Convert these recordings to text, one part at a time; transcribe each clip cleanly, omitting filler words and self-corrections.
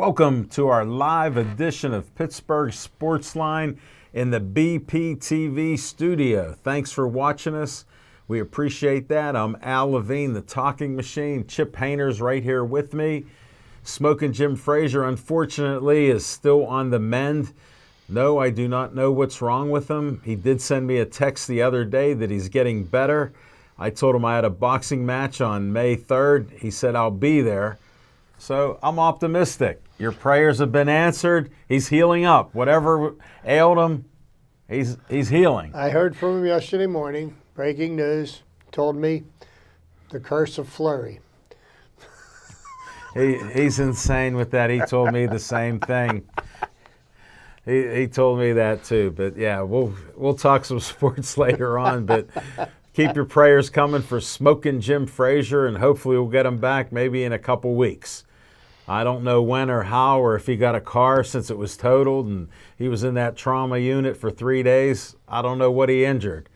Welcome to our live edition of Pittsburgh Sportsline in the BPTV studio. Thanks for watching us. We appreciate that. I'm Al Levine, the talking machine. Chip Hayner's right here with me. Smoking Jim Frazier, unfortunately, is still on the mend. No, I do not know what's wrong with him. He did send me a text the other day that he's getting better. I told him I had a boxing match on May 3rd. He said, I'll be there. So I'm optimistic. Your prayers have been answered. He's healing up. Whatever ailed him, he's healing. I heard from him yesterday morning. Breaking news. Told me the curse of Flurry. He's insane with that. He told me the same thing. He told me that too. But yeah, we'll talk some sports later on. But keep your prayers coming for Smoking Jim Frazier, and hopefully we'll get him back maybe in a couple weeks. I don't know when or how, or if he got a car since it was totaled and he was in that trauma unit for 3 days. I don't know what he injured,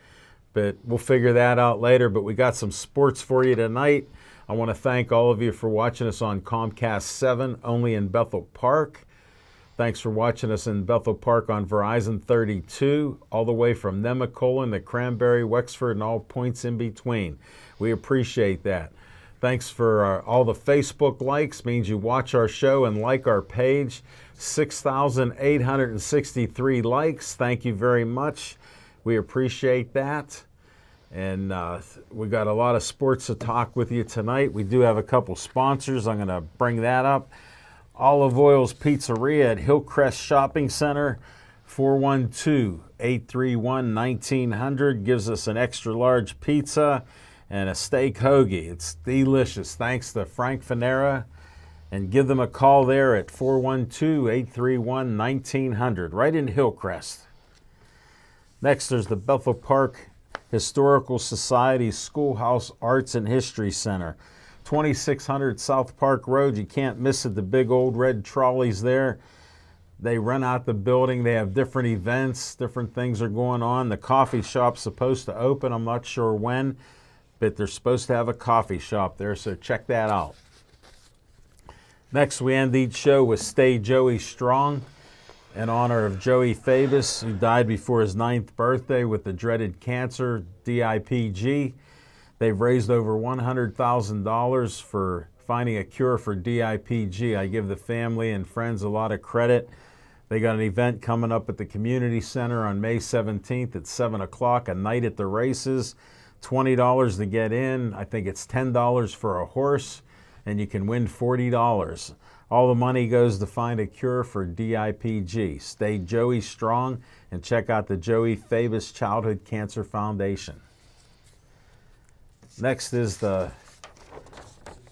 but we'll figure that out later. But we got some sports for you tonight. I want to thank all of you for watching us on Comcast 7, only in Bethel Park. Thanks for watching us in Bethel Park on Verizon 32, all the way from Nemacolin to Cranberry, Wexford, and all points in between. We appreciate that. Thanks for all the Facebook likes. Means you watch our show and like our page. 6,863 likes. Thank you very much. We appreciate that. And we got a lot of sports to talk with you tonight. We do have a couple sponsors. I'm going to bring that up. Olive Oil's Pizzeria at Hillcrest Shopping Center, 412-831-1900. Gives us an extra large pizza and a steak hoagie. It's delicious. Thanks to Frank Fanera. And give them a call there at 412-831-1900, right in Hillcrest. Next, there's the Bethel Park Historical Society Schoolhouse Arts and History Center, 2600 South Park Road. You can't miss it. The big old red trolleys there. They run out the building. They have different events. Different things are going on. The coffee shop's supposed to open. I'm not sure when, but they're supposed to have a coffee shop there, so check that out. Next, we end each show with Stay Joey Strong in honor of Joey Fabus, who died before his 9th birthday with the dreaded cancer, DIPG. They've raised over $100,000 for finding a cure for DIPG. I give the family and friends a lot of credit. They got an event coming up at the community center on May 17th at 7 o'clock, a night at the races. $20 to get in. I think it's $10 for a horse, and you can win $40. All the money goes to find a cure for DIPG. Stay Joey Strong and check out the Joey Fabus Childhood Cancer Foundation. Next is the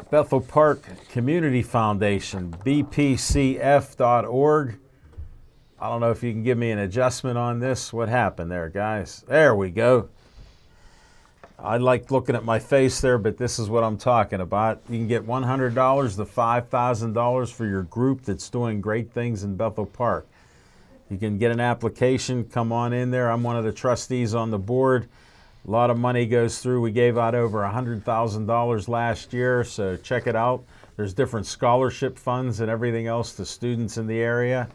Bethel Park Community Foundation, bpcf.org. I don't know if you can give me an adjustment on this. What happened there, guys? There we go. I like looking at my face there, but this is what I'm talking about. You can get $100 to $5,000 for your group that's doing great things in Bethel Park. You can get an application, come on in there. I'm one of the trustees on the board. A lot of money goes through. We gave out over $100,000 last year, so check it out. There's different scholarship funds and everything else to students in the area.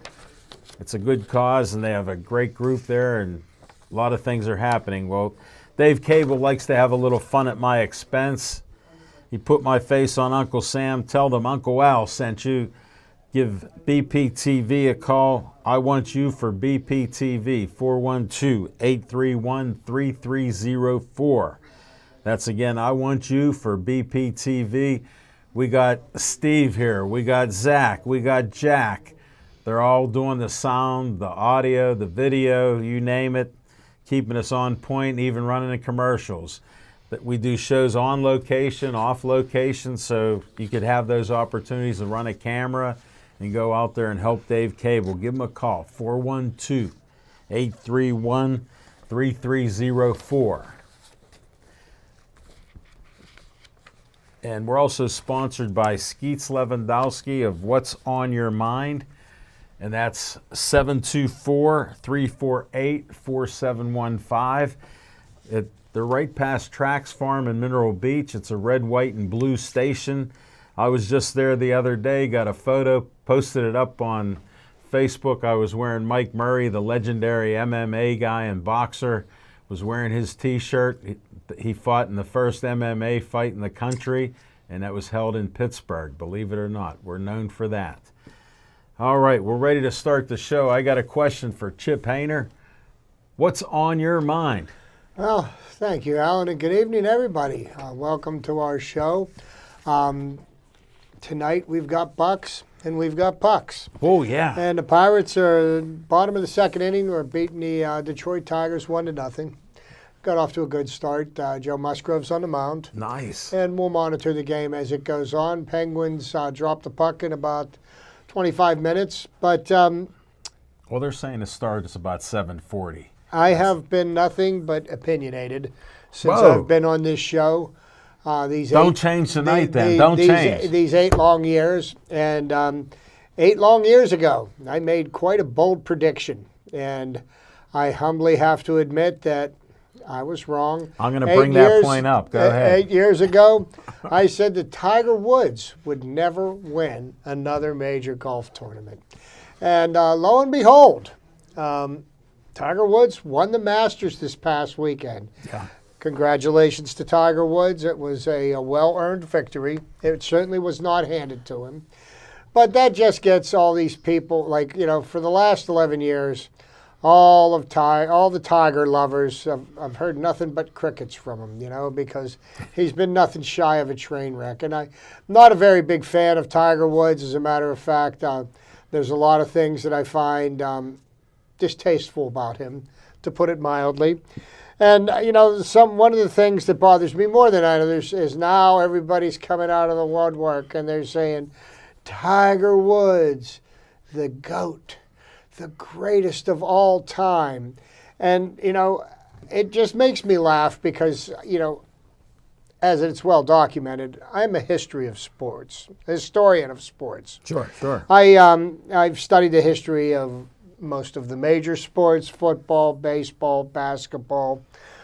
It's a good cause, and they have a great group there, and a lot of things are happening. Well, Dave Cable likes to have a little fun at my expense. He put my face on Uncle Sam. Tell them Uncle Al sent you. Give BPTV a call. I want you for BPTV, 412-831-3304. That's again, I want you for BPTV. We got Steve here. We got Zach. We got Jack. They're all doing the sound, the audio, the video, you name it. Keeping us on point, even running the commercials. That we do shows on location, off location, so you could have those opportunities to run a camera and go out there and help Dave Cable. Give him a call, 412-831-3304. And we're also sponsored by Skeets Lewandowski of What's on Your Mind. And that's 724-348-4715. They're right past Trax Farm in Mineral Beach. It's a red, white, and blue station. I was just there the other day, got a photo, posted it up on Facebook. I was wearing Mike Murray, the legendary MMA guy and boxer, was wearing his T-shirt. He fought in the first MMA fight in the country, and that was held in Pittsburgh, believe it or not. We're known for that. All right, we're ready to start the show. I got a question for Chip Hainer. What's on your mind? Well, thank you, Alan, and good evening, everybody. Welcome to our show. Tonight we've got Bucks and we've got Pucks. Oh, yeah. And the Pirates are bottom of the second inning. We're beating the Detroit Tigers 1-0. Got off to a good start. Joe Musgrove's on the mound. Nice. And we'll monitor the game as it goes on. Penguins drop the puck in about 25 minutes. But well, they're saying the start is about 7:40. I have been nothing but opinionated since Whoa. I've been on this show. Don't change tonight, then. Don't change. These 8 long years. And 8 long years ago, I made quite a bold prediction. And I humbly have to admit that I was wrong. I'm going to bring that point up. Go ahead. 8 years ago, I said that Tiger Woods would never win another major golf tournament. And lo and behold, Tiger Woods won the Masters this past weekend. Yeah. Congratulations to Tiger Woods. It was a well-earned victory. It certainly was not handed to him. But that just gets all these people, like, for the last 11 years, all the Tiger lovers, I've heard nothing but crickets from him, because he's been nothing shy of a train wreck. And I'm not a very big fan of Tiger Woods. As a matter of fact, there's a lot of things that I find distasteful about him, to put it mildly. And, one of the things that bothers me more than others is now everybody's coming out of the woodwork and they're saying, Tiger Woods, the GOAT, the greatest of all time. And, it just makes me laugh because, as it's well documented, I'm a historian of sports. Sure. I've studied the history of most of the major sports: football, baseball, basketball,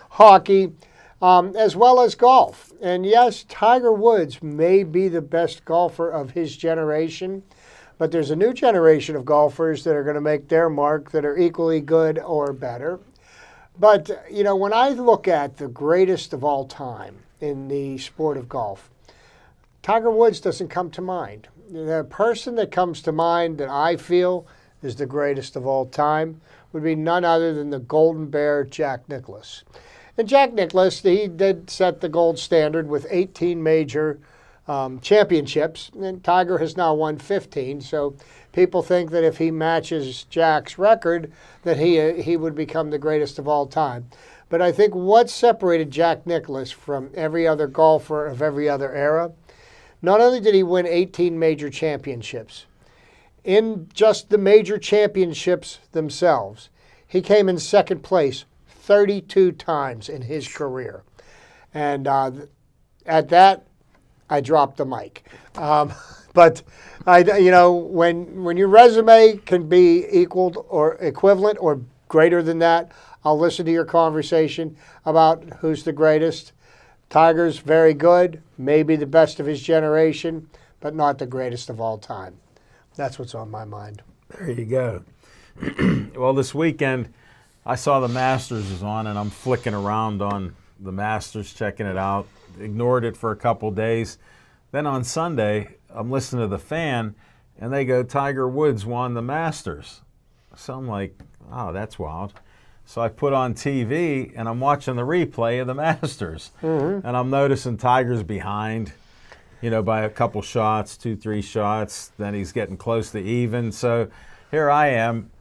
hockey, as well as golf. And yes, Tiger Woods may be the best golfer of his generation, but there's a new generation of golfers that are going to make their mark that are equally good or better. But, when I look at the greatest of all time in the sport of golf, Tiger Woods doesn't come to mind. The person that comes to mind that I feel is the greatest of all time would be none other than the Golden Bear, Jack Nicklaus. And Jack Nicklaus, he did set the gold standard with 18 major championships, and Tiger has now won 15. So people think that if he matches Jack's record, that he would become the greatest of all time. But I think what separated Jack Nicklaus from every other golfer of every other era, not only did he win 18 major championships, in just the major championships themselves, he came in second place 32 times in his career. And at that, I dropped the mic. But when your resume can be equaled or equivalent or greater than that, I'll listen to your conversation about who's the greatest. Tiger's very good, maybe the best of his generation, but not the greatest of all time. That's what's on my mind. There you go. Well, this weekend, I saw the Masters was on, and I'm flicking around on the Masters, checking it out. Ignored it for a couple days. Then on Sunday, I'm listening to The Fan, and they go, Tiger Woods won the Masters. So I'm like, oh, that's wild. So I put on TV, and I'm watching the replay of the Masters. Mm-hmm. And I'm noticing Tiger's behind, by a couple shots, 2-3 shots. Then he's getting close to even. So here I am.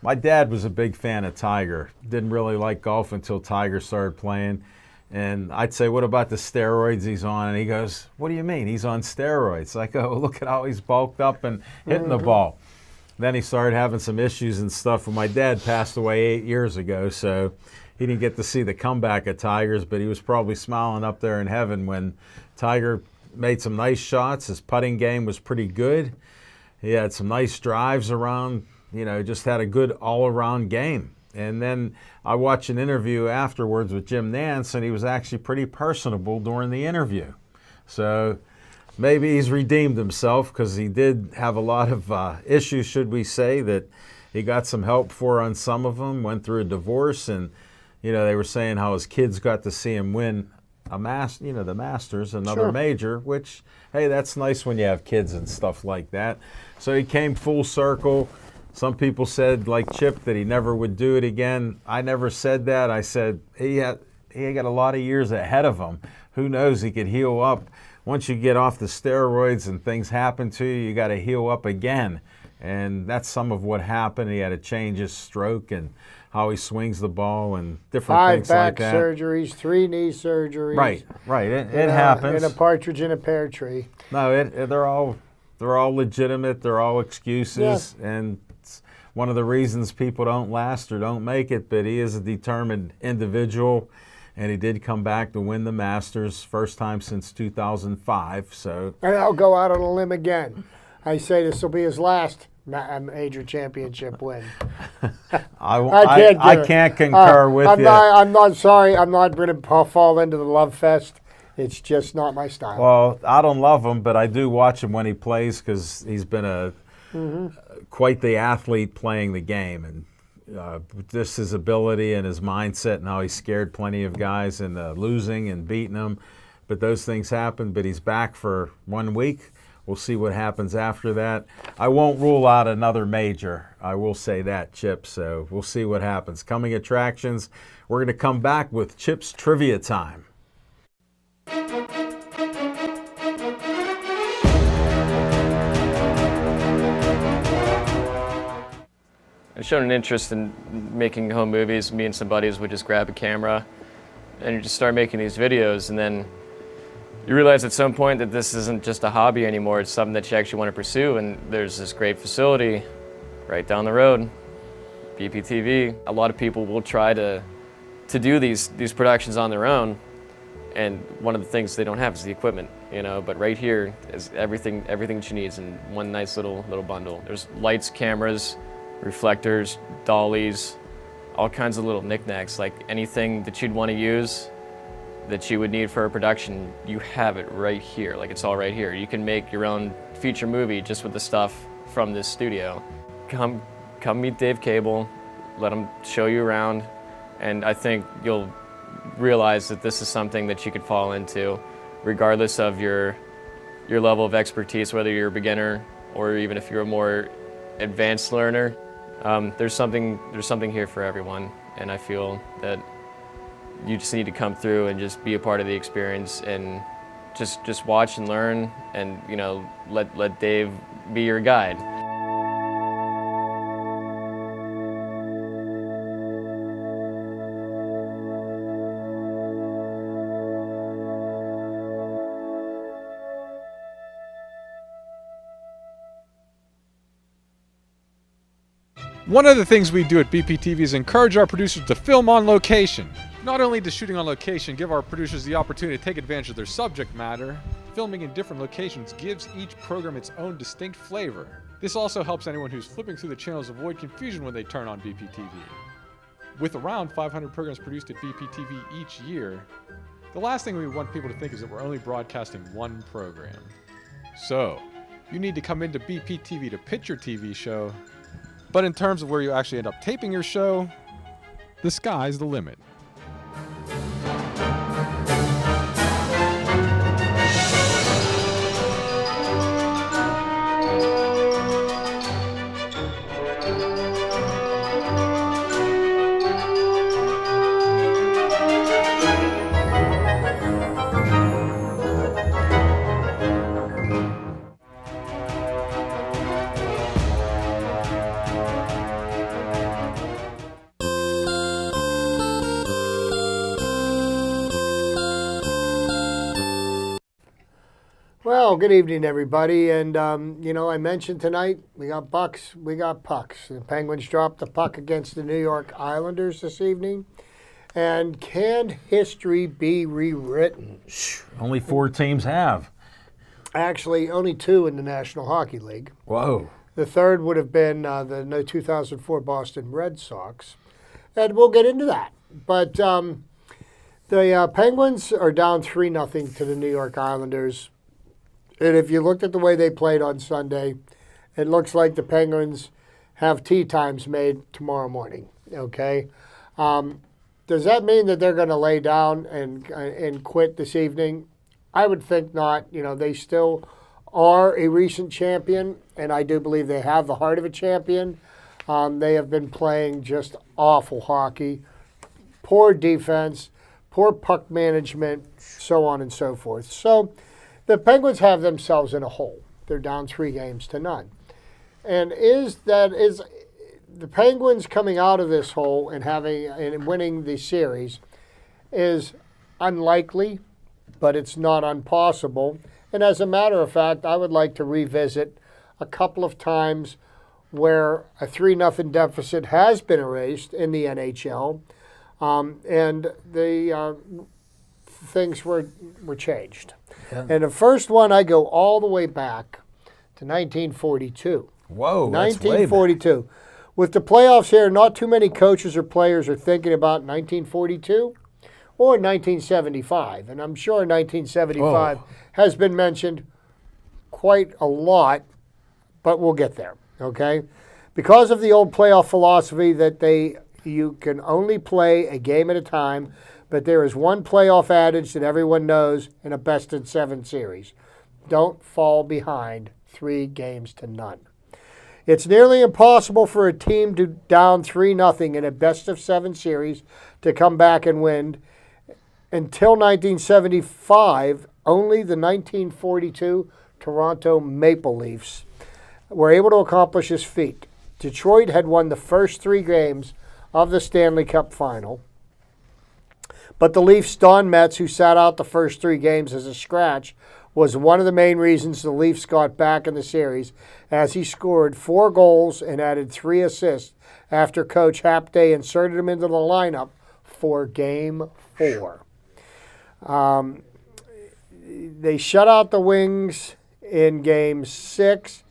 My dad was a big fan of Tiger. Didn't really like golf until Tiger started playing. And I'd say, what about the steroids he's on? And he goes, what do you mean? He's on steroids. I go, look at how he's bulked up and hitting the ball. Then he started having some issues and stuff. And my dad passed away 8 years ago, so he didn't get to see the comeback of Tiger's, but he was probably smiling up there in heaven when Tiger made some nice shots. His putting game was pretty good. He had some nice drives around, just had a good all-around game. And then I watched an interview afterwards with Jim Nantz, and he was actually pretty personable during the interview. So maybe he's redeemed himself, because he did have a lot of issues, should we say, that he got some help for on some of them, went through a divorce, and they were saying how his kids got to see him win the Masters, another Sure. major, which, hey, that's nice when you have kids and stuff like that. So he came full circle. Some people said, like Chip, that he never would do it again. I never said that. I said he got a lot of years ahead of him. Who knows? He could heal up. Once you get off the steroids and things happen to you, you got to heal up again. And that's some of what happened. He had to change his stroke and how he swings the ball and different 5 things like back that. surgeries, 3 knee surgeries. Right. It happens. And a partridge in a pear tree. No, they're all legitimate. They're all excuses, and it's one of the reasons people don't last or don't make it. But he is a determined individual, and he did come back to win the Masters, first time since 2005. So, And I'll go out on a limb again. I say this will be his last major championship win. I can't concur with you. I'm not sorry. I'm not going to fall into the love fest. It's just not my style. Well, I don't love him, but I do watch him when he plays, because he's been quite the athlete playing the game, and just his ability and his mindset, and how he scared plenty of guys into losing and beating them. But those things happen. But he's back for 1 week. We'll see what happens after that. I won't rule out another major. I will say that, Chip. So we'll see what happens. Coming attractions, we're going to come back with Chip's Trivia Time. I've shown an interest in making home movies. Me and some buddies would just grab a camera and you just start making these videos, and then you realize at some point that this isn't just a hobby anymore. It's something that you actually want to pursue, and there's this great facility right down the road, BPTV. A lot of people will try to do these productions on their own, and one of the things they don't have is the equipment, but right here is everything that you need in one nice little bundle. There's lights, cameras, reflectors, dollies, all kinds of little knickknacks, like anything that you'd want to use that you would need for a production, you have it right here. Like, it's all right here. You can make your own feature movie just with the stuff from this studio. Come meet Dave Cable, let him show you around, and I think you'll realize that this is something that you could fall into regardless of your level of expertise, whether you're a beginner or even if you're a more advanced learner. There's something here for everyone, and I feel that you just need to come through and just be a part of the experience and just watch and learn, and let Dave be your guide. One of the things we do at BPTV is encourage our producers to film on location. Not only does shooting on location give our producers the opportunity to take advantage of their subject matter, filming in different locations gives each program its own distinct flavor. This also helps anyone who's flipping through the channels avoid confusion when they turn on BPTV. With around 500 programs produced at BPTV each year, the last thing we want people to think is that we're only broadcasting one program. So, you need to come into BPTV to pitch your TV show, but in terms of where you actually end up taping your show, the sky's the limit. Well, good evening, everybody. And, I mentioned tonight we got Bucks, we got pucks. The Penguins dropped the puck against the New York Islanders this evening. And can history be rewritten? Only 4 teams have. Actually, only 2 in the National Hockey League. Whoa. The third would have been the 2004 Boston Red Sox. And we'll get into that. But the Penguins are down 3-0 to the New York Islanders. And if you looked at the way they played on Sunday, it looks like the Penguins have tee times made tomorrow morning. Okay, does that mean that they're going to lay down and quit this evening? I would think not. You know, they still are a recent champion, and I do believe they have the heart of a champion. They have been playing just awful hockey, poor defense, poor puck management, so on and so forth. So the Penguins have themselves in a hole. They're down 3-0. And is the Penguins coming out of this hole and winning the series is unlikely, but it's not impossible. And as a matter of fact, I would like to revisit a couple of times where a 3-0 deficit has been erased in the NHL, and the things were changed. Yeah. And the first one, I go all the way back to 1942. Whoa, that's way back. 1942. With the playoffs here, not too many coaches or players are thinking about 1942 or 1975. And I'm sure 1975 has been mentioned quite a lot, but we'll get there, okay? Because of the old playoff philosophy that you can only play a game at a time, but there is one playoff adage that everyone knows in a best-of-7 series. Don't fall behind 3-0. It's nearly impossible for a team to down 3-0 in a best-of-7 series to come back and win. Until 1975, only the 1942 Toronto Maple Leafs were able to accomplish this feat. Detroit had won the first 3 games of the Stanley Cup final, but the Leafs' Don Metz, who sat out the first 3 games as a scratch, was one of the main reasons the Leafs got back in the series, as he scored 4 goals and added 3 assists after Coach Hapday inserted him into the lineup for Game 4. They shut out the Wings in Game 6,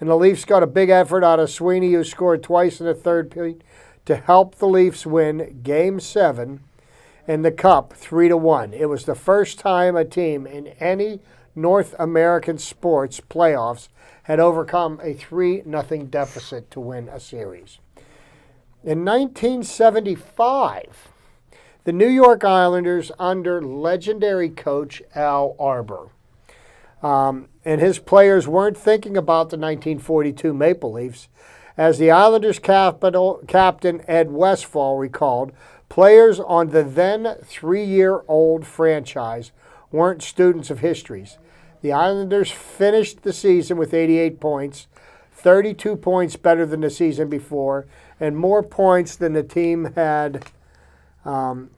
and the Leafs got a big effort out of Sweeney, who scored twice in the third period, to help the Leafs win Game 7 in the Cup 3-1. It was the first time a team in any North American sports playoffs had overcome a 3-0 deficit to win a series. In 1975, the New York Islanders, under legendary coach Al Arbour, and his players weren't thinking about the 1942 Maple Leafs. As the Islanders captain Ed Westfall recalled, players on the then 3-year-old franchise weren't students of histories. The Islanders finished the season with 88 points, 32 points better than the season before, and more points than the team had in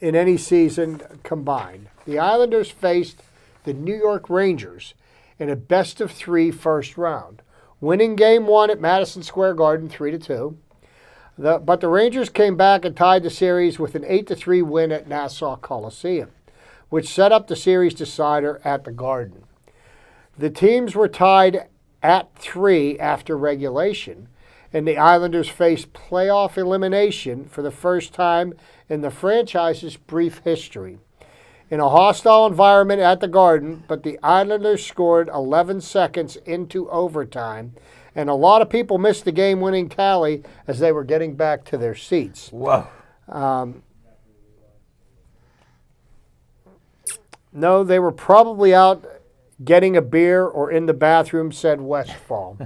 any season combined. The Islanders faced the New York Rangers in a best-of-3 first round, winning Game 1 at Madison Square Garden 3-2. But the Rangers came back and tied the series with an 8-3 win at Nassau Coliseum, which set up the series decider at the Garden. The teams were tied at 3 after regulation, and the Islanders faced playoff elimination for the first time in the franchise's brief history. In a hostile environment at the Garden, but the Islanders scored 11 seconds into overtime, and a lot of people missed the game-winning tally as they were getting back to their seats. Whoa. No, they were probably out getting a beer or in the bathroom, said Westfall.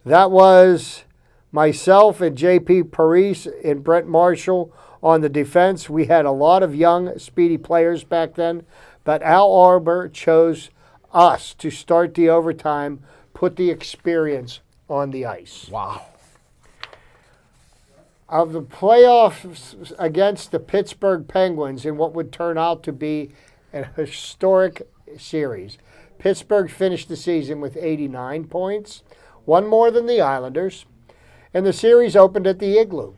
That was myself and J.P. Paris and Brent Marshall on the defense. We had a lot of young, speedy players back then, but Al Arbour chose us to start the overtime, put the experience on the ice. Wow. Of the playoffs against the Pittsburgh Penguins in what would turn out to be a historic series, Pittsburgh finished the season with 89 points, one more than the Islanders, and the series opened at the Igloo.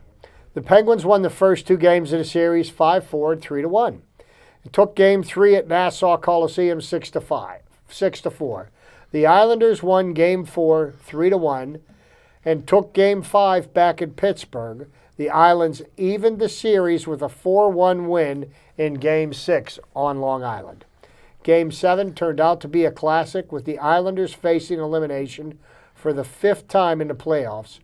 The Penguins won the first 2 games of the series 5-4 and 3-1. It took Game 3 at Nassau Coliseum 6-4. The Islanders won Game 4 3-1 and took Game 5 back in Pittsburgh. The Islands evened the series with a 4-1 win in Game 6 on Long Island. Game 7 turned out to be a classic, with the Islanders facing elimination for the 5th time in the playoffs.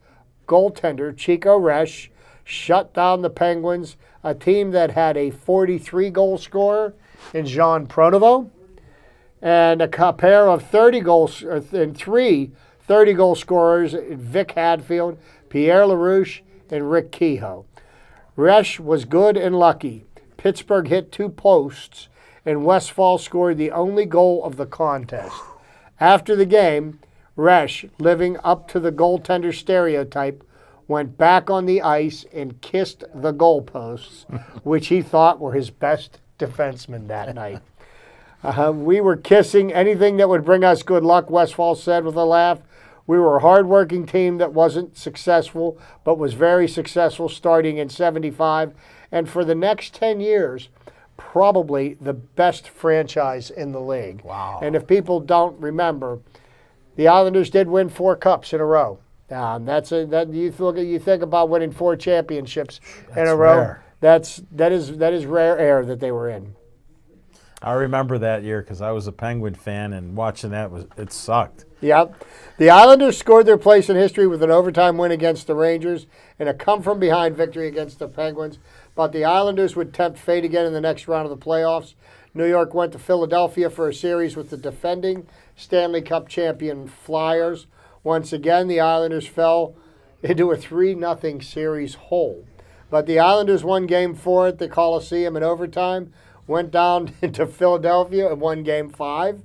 Goaltender Chico Resch shut down the Penguins, a team that had a 43-goal scorer in Jean Pronovo, and a pair of 30 goals and 3 30-goal scorers, Vic Hadfield, Pierre LaRouche, and Rick Kehoe. Resch was good and lucky. Pittsburgh hit 2 posts, and Westfall scored the only goal of the contest. After the game, Resch, living up to the goaltender stereotype, went back on the ice and kissed the goalposts, which he thought were his best defensemen that night. We were kissing anything that would bring us good luck, Westfall said with a laugh. We were a hard-working team that wasn't successful, but was very successful starting in '75, and for the next 10 years, probably the best franchise in the league. Wow. And if people don't remember, the Islanders did win 4 cups in a row. You think about winning 4 championships in a row. Rare. That is rare air that they were in. I remember that year because I was a Penguin fan, and watching that it sucked. Yep. The Islanders scored their place in history with an overtime win against the Rangers and a come-from-behind victory against the Penguins. But the Islanders would tempt fate again in the next round of the playoffs. New York went to Philadelphia for a series with the defending Stanley Cup champion Flyers. Once again, the Islanders fell into a 3-0 series hole. But the Islanders won Game 4 at the Coliseum in overtime, went down into Philadelphia and won Game 5.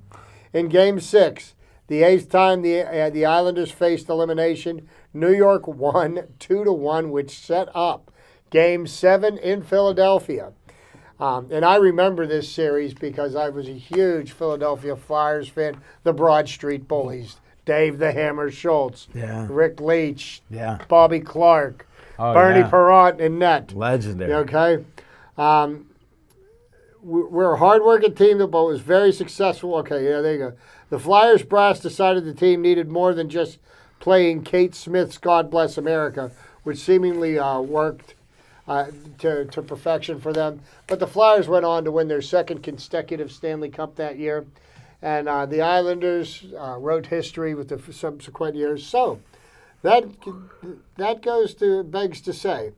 In Game 6, the 8th time the Islanders faced elimination, New York won 2-1, which set up Game 7 in Philadelphia. And I remember this series because I was a huge Philadelphia Flyers fan. The Broad Street Bullies, Dave the Hammer Schultz, Yeah. Rick Leach, Yeah. Bobby Clark, Oh, Bernie yeah. Perrott in net. Legendary. Okay? We're a hard-working team that was very successful. Okay, yeah, there you go. The Flyers brass decided the team needed more than just playing Kate Smith's God Bless America, which seemingly worked to perfection for them. But the Flyers went on to win their 2nd consecutive Stanley Cup that year. And the Islanders wrote history with the subsequent years. So that begs to say,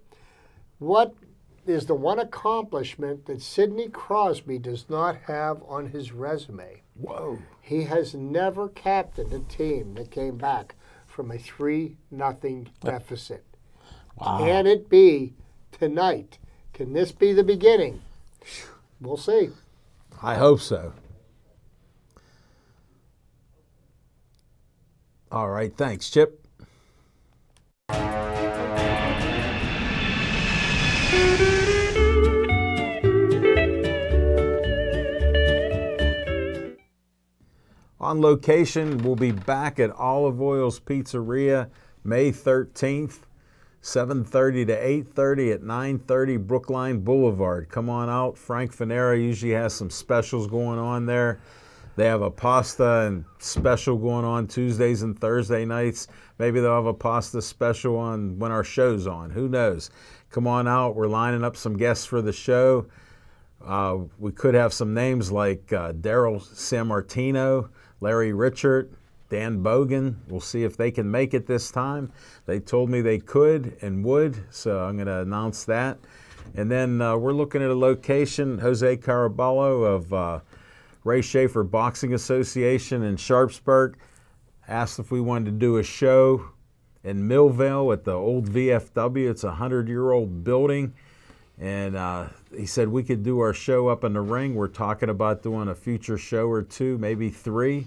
what is the one accomplishment that Sidney Crosby does not have on his resume? Whoa. He has never captained a team that came back from a 3-0 deficit. Wow. Can it be tonight? Can this be the beginning? We'll see. I hope so. All right. Thanks, Chip. On location, we'll be back at Olive Oil's Pizzeria May 13th, 7:30 to 8:30 at 930 Brookline Boulevard. Come on out. Frank Fanera usually has some specials going on there. They have a pasta and special going on Tuesdays and Thursday nights. Maybe they'll have a pasta special on when our show's on. Who knows? Come on out. We're lining up some guests for the show. We could have some names like Daryl Sammartino, Larry Richert, Dan Bogan. We'll see if they can make it this time. They told me they could and would, so I'm going to announce that. And then we're looking at a location, Jose Caraballo of Ray Schaefer Boxing Association in Sharpsburg asked if we wanted to do a show in Millvale at the old VFW. It's a 100-year-old building. And he said we could do our show up in the ring. We're talking about doing a future show or 2, maybe 3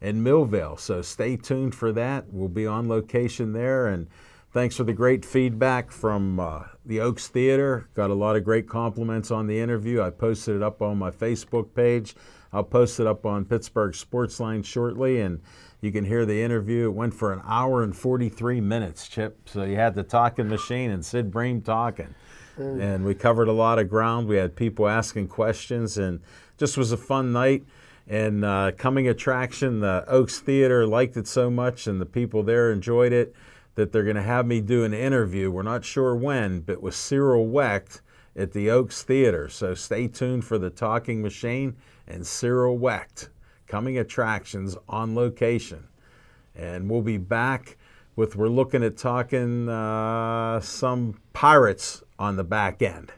in Millvale. So stay tuned for that. We'll be on location there. And thanks for the great feedback from the Oaks Theater. Got a lot of great compliments on the interview. I posted it up on my Facebook page. I'll post it up on Pittsburgh Sportsline shortly, and you can hear the interview. It went for 1 hour and 43 minutes, Chip. So you had the talking machine and Sid Bream talking. And we covered a lot of ground. We had people asking questions, and just was a fun night. And coming attraction, the Oaks Theater liked it so much, and the people there enjoyed it, that they're going to have me do an interview. We're not sure when, but with Cyril Wecht at the Oaks Theater. So stay tuned for The Talking Machine and Cyril Wecht, coming attractions on location. And we'll be back with, we're looking at talking some Pirates on the back end.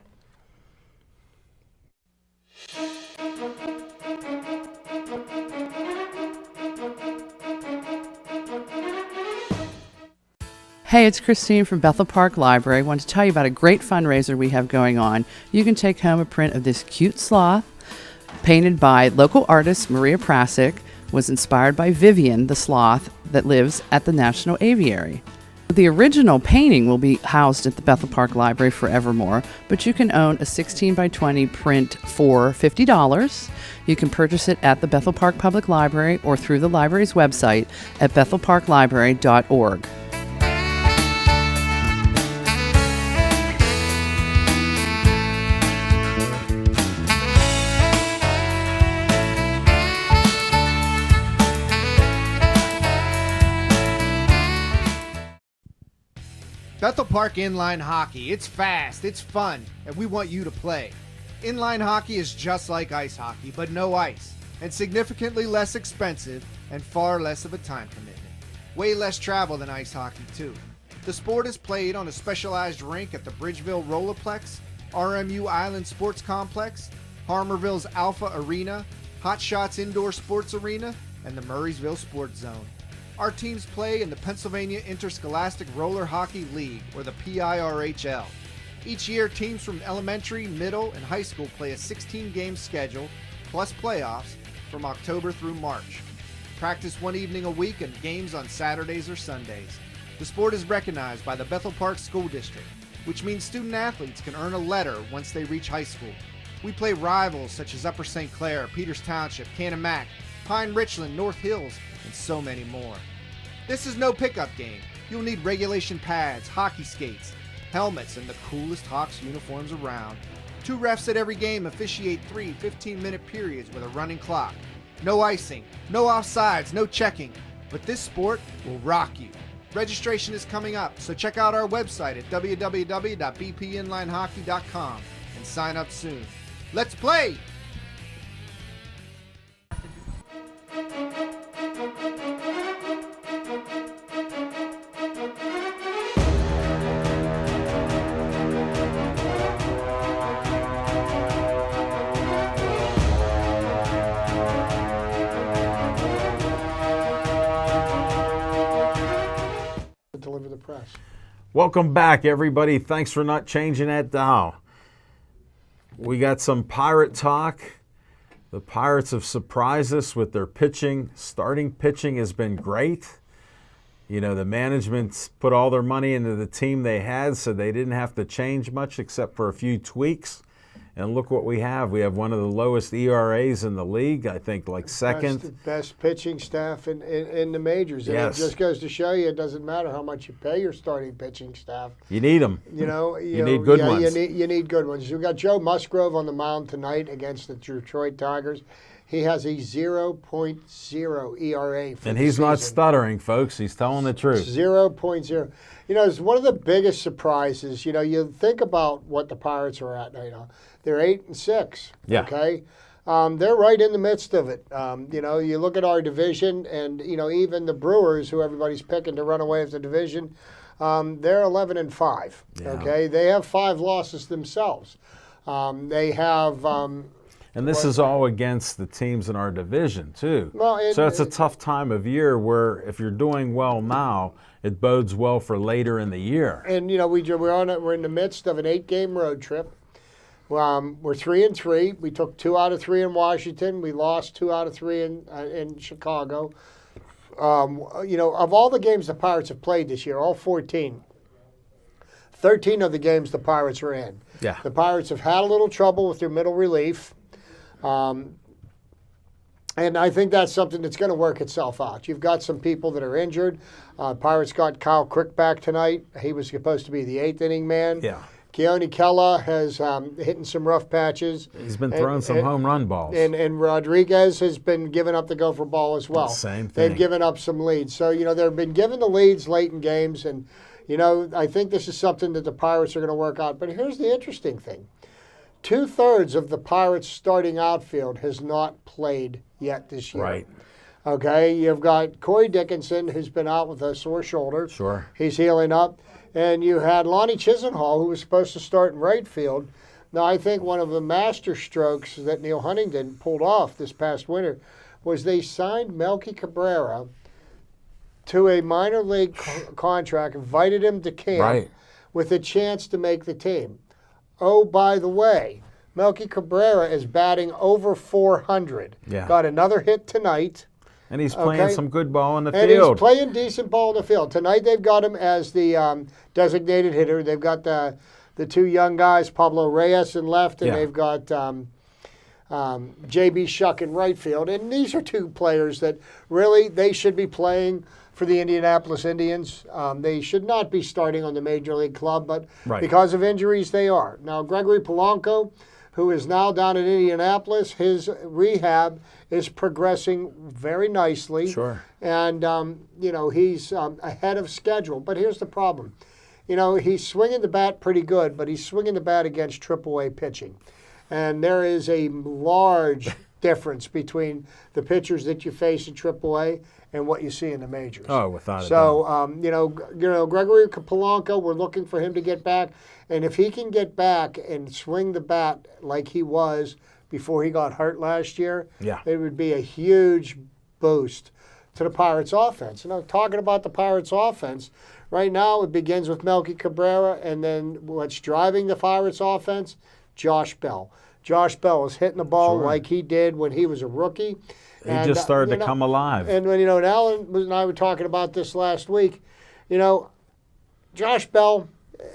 Hey, it's Christine from Bethel Park Library. I want to tell you about a great fundraiser we have going on. You can take home a print of this cute sloth, painted by local artist Maria Prasic, was inspired by Vivian, the sloth that lives at the National Aviary. The original painting will be housed at the Bethel Park Library forevermore, but you can own a 16 by 20 print for $50. You can purchase it at the Bethel Park Public Library or through the library's website at bethelparklibrary.org. Bethel Park Inline Hockey. It's fast, it's fun, and we want you to play. Inline hockey is just like ice hockey, but no ice, and significantly less expensive and far less of a time commitment. Way less travel than ice hockey, too. The sport is played on a specialized rink at the Bridgeville Rollerplex, RMU Island Sports Complex, Harmerville's Alpha Arena, Hot Shots Indoor Sports Arena, and the Murraysville Sports Zone. Our teams play in the Pennsylvania Interscholastic Roller Hockey League, or the PIRHL. Each year, teams from elementary, middle, and high school play a 16-game schedule, plus playoffs, from October through March. Practice one evening a week and games on Saturdays or Sundays. The sport is recognized by the Bethel Park School District, which means student-athletes can earn a letter once they reach high school. We play rivals such as Upper St. Clair, Peters Township, Canon-Mac, Pine Richland, North Hills, and so many more. This is no pickup game. You'll need regulation pads, hockey skates, helmets, and the coolest Hawks uniforms around. 2 refs at every game officiate 3 15-minute periods with a running clock. No icing, no offsides, no checking. But this sport will rock you. Registration is coming up, so check out our website at www.bpinlinehockey.com and sign up soon. Let's play! Deliver the press. Welcome back, everybody. Thanks for not changing that dial. We got some Pirate talk. The Pirates have surprised us with their pitching. Starting pitching has been great. You know, the management's put all their money into the team they had, so they didn't have to change much except for a few tweaks. And look what we have. We have one of the lowest ERAs in the league, I think, like second. Best pitching staff in the majors. And Yes. it just goes to show you it doesn't matter how much you pay your starting pitching staff. You need them. You know, You need good ones. You need good ones. You've got Joe Musgrove on the mound tonight against the Detroit Tigers. He has a 0.0 ERA for And the he's not season. stuttering, folks. He's telling the truth. 0.0. You know, it's one of the biggest surprises. You know, you think about what the Pirates are at right now. They're 8-6. Yeah. Okay. They're right in the midst of it. You know, you look at our division, and you know, even the Brewers, who everybody's picking to run away with the division, they're 11-5. Yeah. Okay, they have 5 losses themselves. They have. And this is all against the teams in our division, too. Well, So it's a tough time of year where if you're doing well now, it bodes well for later in the year. And you know, we're in the midst of an 8-game road trip. We're 3-3. We took 2 out of 3 in Washington. We lost 2 out of 3 in Chicago. You know, of all the games the Pirates have played this year, all 14, 13 of the games the Pirates are in. Yeah. The Pirates have had a little trouble with their middle relief. And I think that's something that's going to work itself out. You've got some people that are injured. Pirates got Kyle Crick back tonight. He was supposed to be the 8th inning man. Yeah. Keone Kela has hitting some rough patches. He's been throwing some home run balls. And Rodriguez has been giving up the gopher ball as well. Same They've thing. given up some leads. So, you know, they've been given the leads late in games. And, you know, I think this is something that the Pirates are going to work out. But here's the interesting thing. 2/3 of the Pirates' starting outfield has not played yet this year. Right. Okay, you've got Corey Dickinson, who's been out with a sore shoulder. Sure. He's healing up. And you had Lonnie Chisenhall, who was supposed to start in right field. Now, I think one of the master strokes that Neil Huntington pulled off this past winter was they signed Melky Cabrera to a minor league contract, invited him to camp Right. with a chance to make the team. Oh, by the way, Melky Cabrera is batting over 400. Yeah. Got another hit tonight. And he's playing Okay. some good ball in the And field. he's playing decent ball in the field. Tonight they've got him as the designated hitter. They've got the two young guys, Pablo Reyes in left, and Yeah. they've got J.B. Shuck in right field. And these are two players that really they should be playing for the Indianapolis Indians. They should not be starting on the Major League club, but Right. because of injuries, they are. Now, Gregory Polanco, who is now down in Indianapolis, his rehab is progressing very nicely. Sure. And, he's ahead of schedule. But here's the problem. He's swinging the bat pretty good, but he's swinging the bat against AAA pitching. And there is a large difference between the pitchers that you face in AAA and what you see in the majors. Oh, without a doubt. So, Gregory Polanco, we're looking for him to get back. And if he can get back and swing the bat like he was before he got hurt last year, Yeah. it would be a huge boost to the Pirates offense. Talking about the Pirates offense, right now it begins with Melky Cabrera, and then what's driving the Pirates offense? Josh Bell. Josh Bell is hitting the ball Sure. like he did when he was a rookie. He just started to come alive. And when Alan and I were talking about this last week, Josh Bell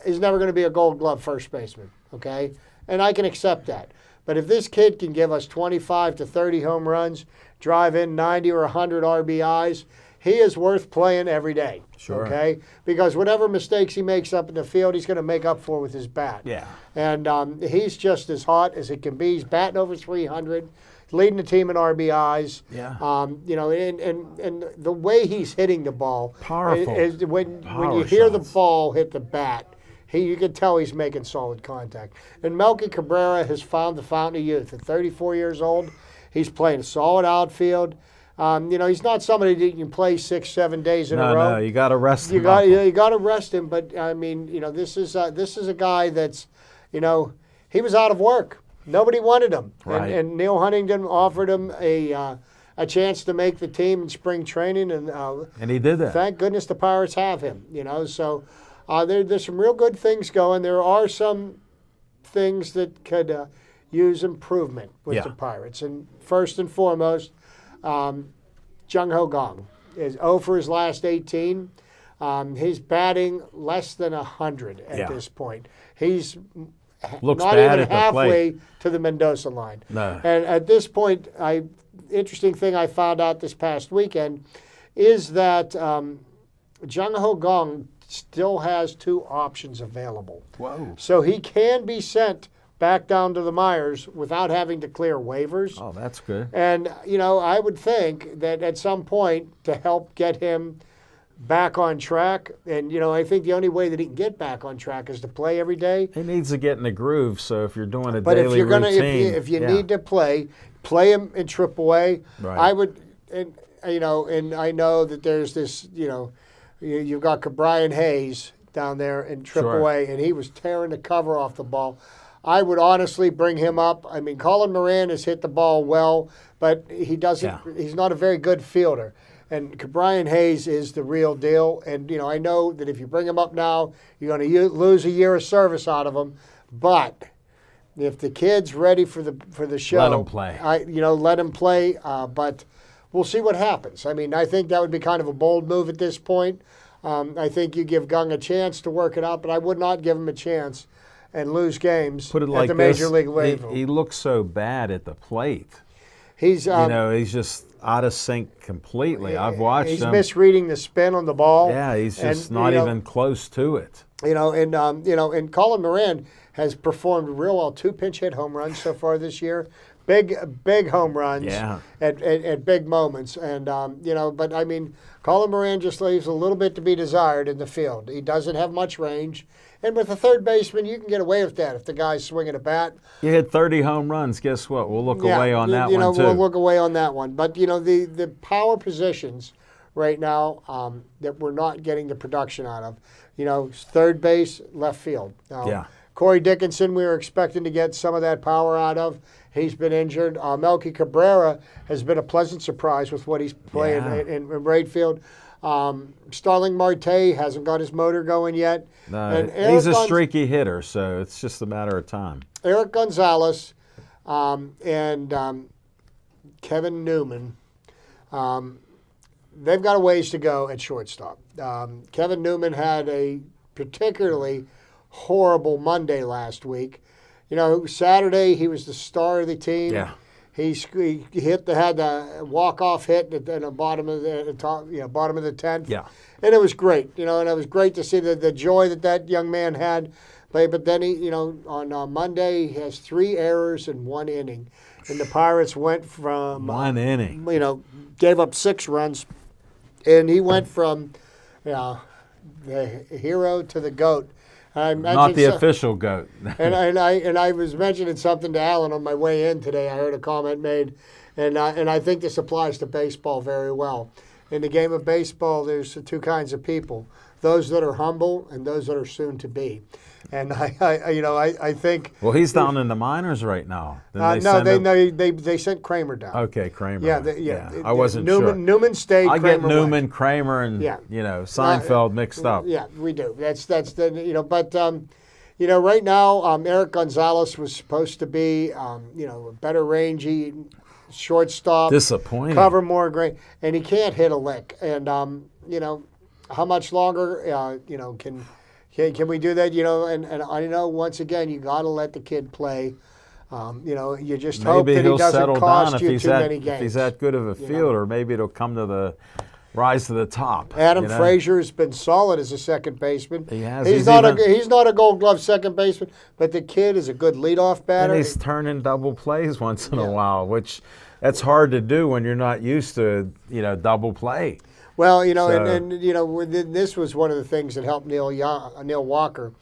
is never going to be a Gold Glove first baseman, okay? And I can accept that. But if this kid can give us 25 to 30 home runs, drive in 90 or 100 RBIs, he is worth playing every day. Sure. Okay? Because whatever mistakes he makes up in the field, he's going to make up for with his bat. Yeah. And he's just as hot as it can be. He's batting over 300, leading the team in RBIs. Yeah. And the way he's hitting the ball, Powerful. is when Power you hear the shots. ball hit the bat, you can tell he's making solid contact. And Melky Cabrera has found the fountain of youth. At 34 years old, he's playing a solid outfield. He's not somebody that you can play 6-7 days in a row. No, you got to rest him. You got to rest him. But this is a guy that's, he was out of work. Nobody wanted him, Right. and Neil Huntington offered him a chance to make the team in spring training, and he did that. thank goodness the Pirates have him. So there's some real good things going. There are some things that could use improvement with Yeah. the Pirates, and first and foremost, Jung Ho Gong is 0 for his last 18. He's batting less than 100 at Yeah. this point. He's Looks not bad even at the halfway plate. to the Mendoza line. No. And at this point, interesting thing I found out this past weekend is that Jung Ho Gong still has 2 options available. Whoa. So he can be sent back down to the Myers without having to clear waivers. Oh, that's good. And, I would think that at some point to help get him back on track, and, I think the only way that he can get back on track is to play every day. He needs to get in the groove. So if you're doing a But daily if you're gonna, routine, if you yeah. need to play him in AAA. Right. I would, and I know that there's this, you've got Brian Hayes down there in AAA, and he was tearing the cover off the ball. I would honestly bring him up. I mean, Colin Moran has hit the ball well, but he doesn't. Yeah. He's not a very good fielder. And Brian Hayes is the real deal. And I know that if you bring him up now, you're going to lose a year of service out of him. But if the kid's ready for the show, Let him play. Let him play. But we'll see what happens. I mean, I think that would be kind of a bold move at this point. I think you give Gung a chance to work it out, but I would not give him a chance and lose games Put it at like the this, Major League level. he looks so bad at the plate. He's He's just out of sync completely. I've watched he's him. misreading the spin on the ball. Yeah, he's And, just not even close to it. And Colin Moran has performed real well. 2 pinch hit home runs so far this year. big home runs Yeah. at big moments. And, but I mean, Colin Moran just leaves a little bit to be desired in the field. He doesn't have much range. And with a third baseman, you can get away with that if the guy's swinging a bat. You hit 30 home runs. Guess what? We'll look away on that one, too. We'll look away on that one. But, the power positions right now that we're not getting the production out of, third base, left field. Yeah. Corey Dickinson, we were expecting to get some of that power out of. He's been injured. Melky Cabrera has been a pleasant surprise with what he's playing Yeah. in right field. Starling Marte hasn't got his motor going yet. No, And Eric he's a streaky hitter, so it's just a matter of time. Eric Gonzalez and Kevin Newman, they've got a ways to go at shortstop. Kevin Newman had a particularly horrible Monday last week. Saturday he was the star of the team. Yeah. He had the walk-off hit at the bottom of the top, bottom of the 10th. Yeah. And it was great, and it was great to see the joy that young man had. But then he, on Monday, he has 3 errors in 1 inning. And the Pirates went from 1 inning. Gave up 6 runs, and he went from the hero to the GOAT. Not the official GOAT. And I was mentioning something to Alan on my way in today. I heard a comment made, and I think this applies to baseball very well. In the game of baseball, there's 2 kinds of people: those that are humble and those that are soon to be. And I think. Well, he's down in the minors right now. They sent Kramer down. Okay, Kramer. Yeah. I wasn't Newman, sure. Newman stayed. I Kramer get Newman, went. Kramer, and Seinfeld mixed up. Yeah, we do. That's the But right now, Eric Gonzalez was supposed to be a better rangy shortstop. Disappointing. Cover more great, and he can't hit a lick. And how much longer? Can we do that? And I know once again you got to let the kid play. You just hope Maybe that he he'll doesn't settle cost down you if too many games. if he's that good of a fielder. Maybe it'll come to the rise to the top. Adam Frazier has been solid as a second baseman. He has. He's not a Gold Glove second baseman, but the kid is a good leadoff batter. And he's turning double plays once in a while, which that's hard to do when you're not used to double play. Well, this was one of the things that helped Neil Walker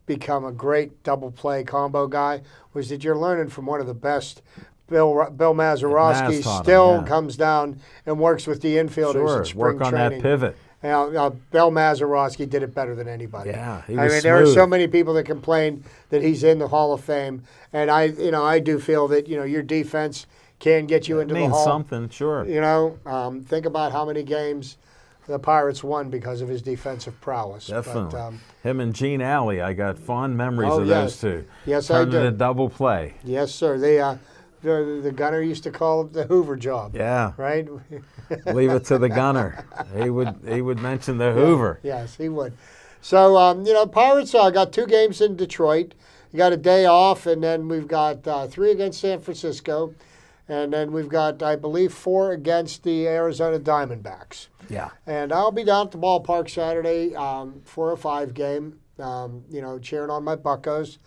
become a great double play combo guy, was that you're learning from one of the best. Bill Mazeroski still comes down and works with the infielders in spring work on training. that pivot. Bill Mazeroski did it better than anybody. Yeah, he was there are smooth. so many people that complain that he's in the Hall of Fame, and I do feel that your defense can get you into the means Hall. something, sure. Think about how many games the Pirates won because of his defensive prowess. Definitely. But, him and Gene Alley, I got fond memories of yes. those two. Yes, Turning I do. a double play. Yes, sir. The gunner used to call it the Hoover job. Yeah. Right? Leave it to the gunner. He would mention the Hoover. Yes, he would. So, Pirates got 2 games in Detroit. You got a day off, and then we've got 3 against San Francisco. And then we've got, I believe, 4 against the Arizona Diamondbacks. Yeah. And I'll be down at the ballpark Saturday for a 5 game, cheering on my Buccos.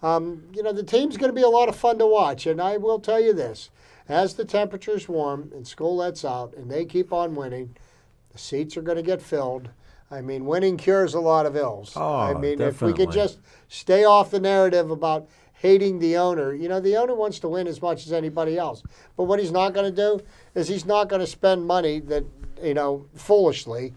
The team's going to be a lot of fun to watch. And I will tell you this, as the temperature's warm and school lets out and they keep on winning, the seats are going to get filled. I mean, winning cures a lot of ills. Oh, I mean, if we definitely. could just stay off the narrative about hating the owner. The owner wants to win as much as anybody else. But what he's not going to do is he's not going to spend money that, foolishly.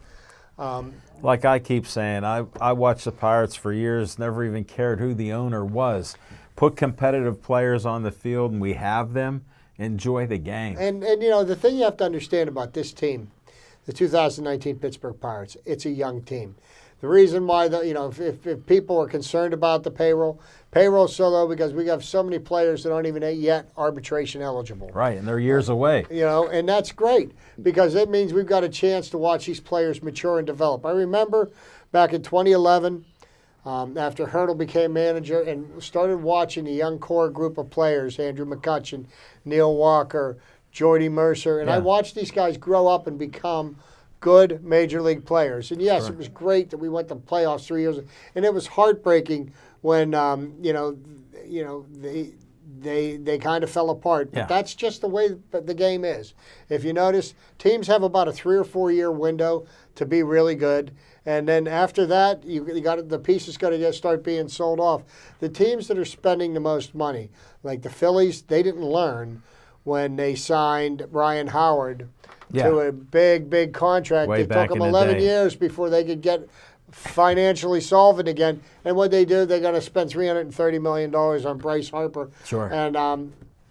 Like I keep saying, I watched the Pirates for years, never even cared who the owner was. Put competitive players on the field, and we have them. Enjoy the game. And the thing you have to understand about this team, the 2019 Pittsburgh Pirates, it's a young team. The reason why, if people are concerned about the payroll's so low because we have so many players that aren't even yet arbitration eligible. Right, and they're years away. And that's great because it means we've got a chance to watch these players mature and develop. I remember back in 2011, after Hurdle became manager and started watching the young core group of players, Andrew McCutchen, Neil Walker, Jordy Mercer, and I watched these guys grow up and become good major league players. And yes, It was great that we went to playoffs 3 years, and it was heartbreaking when the they kind of fell apart. But Yeah. that's just the way the game is. If you notice, teams have about a 3 or 4 year window to be really good. And then after that, you got the pieces got to start being sold off. The teams that are spending the most money, like the Phillies, they didn't learn when they signed Ryan Howard to a big contract. Way It back took them in the 11 day. years before they could get financially solvent again. And what they do, they're going to spend $330 million on Bryce Harper. Sure. And